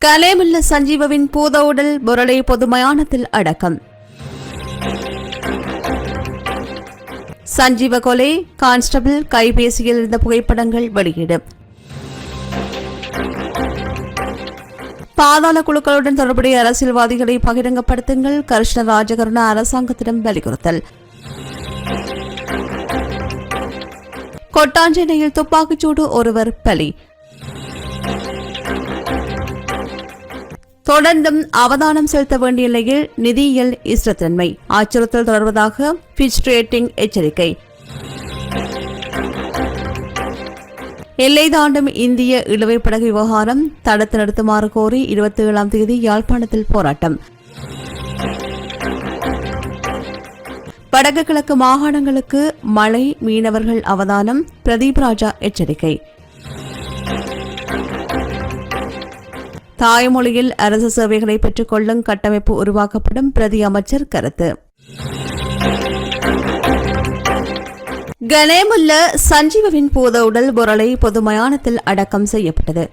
கலேமுல்ல சஞ்சீவவின் பூத உடல் பொருளை பொது மயானத்தில் அடக்கம். சஞ்சீவ கொலை, கான்ஸ்டபிள் கைபேசியில் இருந்த புகைப்படங்கள் வெளியீடு. பாதாள குழுக்களுடன் தொடர்புடைய அரசியல்வாதிகளை பகிரங்கப்படுத்துங்கள், கருஷ்ண ராஜகருண அரசாங்கத்திடம் வலியுறுத்தல். கொட்டாஞ்சேனையில் துப்பாக்கிச்சூடு, ஒருவர் பலி. தொடர்ந்தும் அவதானம் செலுத்த வேண்டிய நிலையில் நிதியியல் ஸ்திரத்தன்மை, அச்சுறுத்தல் தொடர்வதாக ஃபிட்ச் ரேட்டிங் எச்சரிக்கை. எல்லை தாண்டும் இந்திய இழுவை படகு விவகாரம் தடுத்து நிறுத்துமாறு கோரி 27ஆம் தேதி யாழ்ப்பாணத்தில் போராட்டம். வடக்கு கிழக்கு மாகாணங்களுக்கு மழை, மீனவர்கள் அவதானம், பிரதீப் ராஜா எச்சரிக்கை. தாய்மொழியில் அரசு சேவைகளை பெற்றுக் கொள்ளும் கட்டமைப்பு உருவாக்கப்படும், பிரதி அமைச்சர் கருத்து. கலேமுல்ல சஞ்சீவவின் பூத உடல் பொருளை பொது மயானத்தில் அடக்கம் செய்யப்பட்டது.